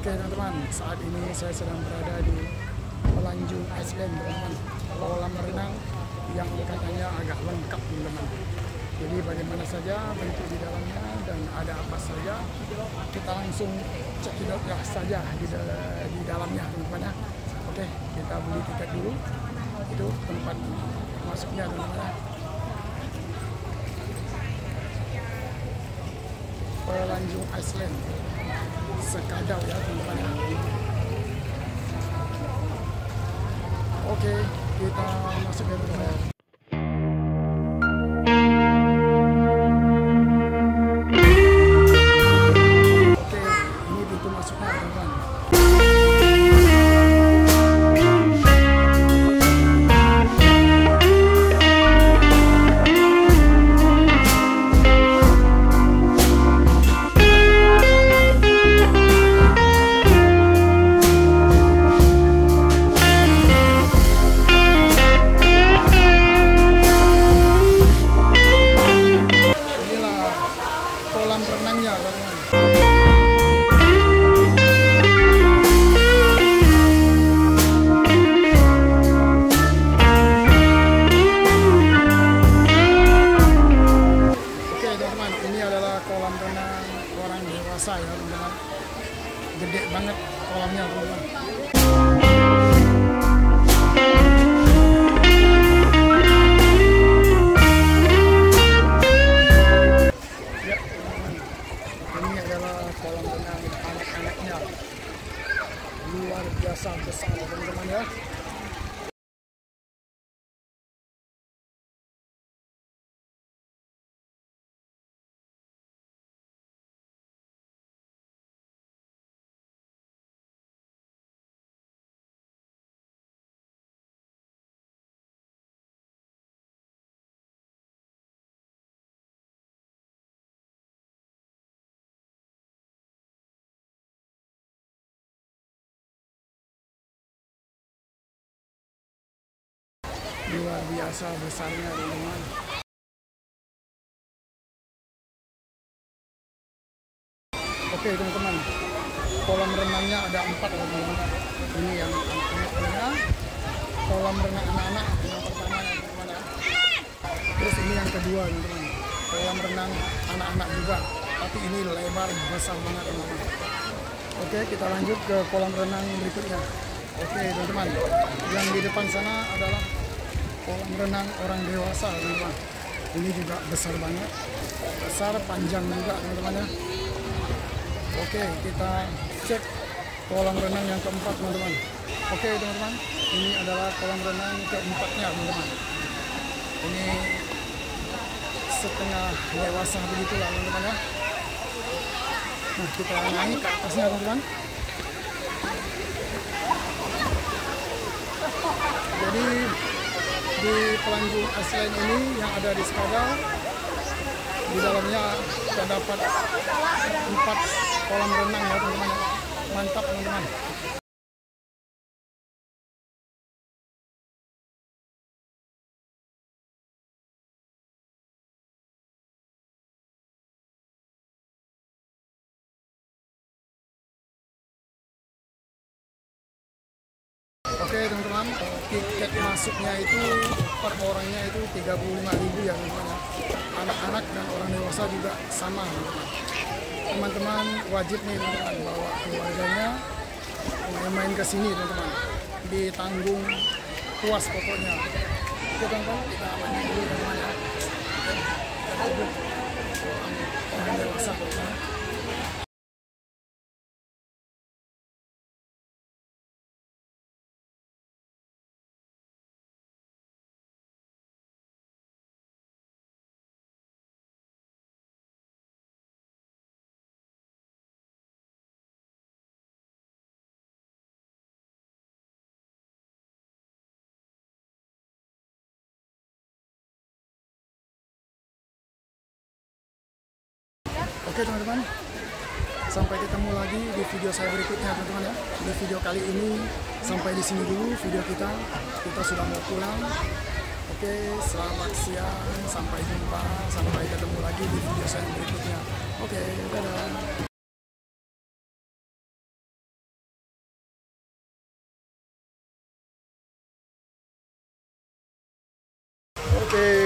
Oke teman-teman, saat ini saya sedang berada di Pelanjung Island teman-teman. Kolam renang yang katanya agak lengkap teman-teman. Jadi bagaimana saja bentuk di dalamnya dan ada apa saja, kita langsung cekidot saja di dalamnya teman-teman ya. Oke, kita beli tiket dulu. Itu tempat masuknya teman-teman. Pelanjung Island sekadau ya teman-teman. Oke, kita masuk ke teman-teman. Oke, ini pintu masuknya teman-teman. Kolam renangnya teman-teman. Oke teman-teman, ini adalah kolam renang orang dewasa ya teman-teman. Gede banget kolamnya teman-teman. Kolam renang anak-anaknya luar biasa besar teman-teman ya. Luar biasa besarnya teman-teman. Oke teman-teman, kolam renangnya ada 4 teman-teman. Ini yang anak-anaknya, kolam renang anak-anak yang pertama ya teman-teman ya. Terus ini yang kedua teman-teman, kolam renang anak-anak juga, tapi ini lebar besar banget teman-teman. Oke, kita lanjut ke kolam renang berikutnya. Oke teman-teman, yang di depan sana adalah kolam renang orang dewasa teman-teman. Ini juga besar banget, besar panjang juga teman-teman ya. Oke, kita cek kolam renang yang keempat teman-teman. Oke teman-teman, ini adalah kolam renang keempatnya teman-teman. Ini setengah dewasa begitulah teman-teman ya. Nah, kita naik ke atasnya teman-teman. Jadi di Pelanjung Island ini yang ada di Sekadau, di dalamnya terdapat 4 kolam renang ya teman-teman. Mantap teman-teman. Oke teman-teman, tiket masuknya itu per orangnya itu 35.000 ya teman-teman. Anak-anak dan orang dewasa juga sama teman-teman. Teman-teman wajib nih teman-teman bawa keluarganya main-main ke sini teman-teman. Ditanggung puas pokoknya. Oke teman-teman, kita main dulu teman-teman ya. Orang dewasa teman-teman. Oke teman-teman, sampai ketemu lagi di video saya berikutnya teman-teman ya. Di video kali ini sampai di sini dulu video kita. Kita sudah mau pulang. Oke, selamat siang, sampai jumpa, sampai ketemu lagi di video saya berikutnya. Oke, dadah. Oke.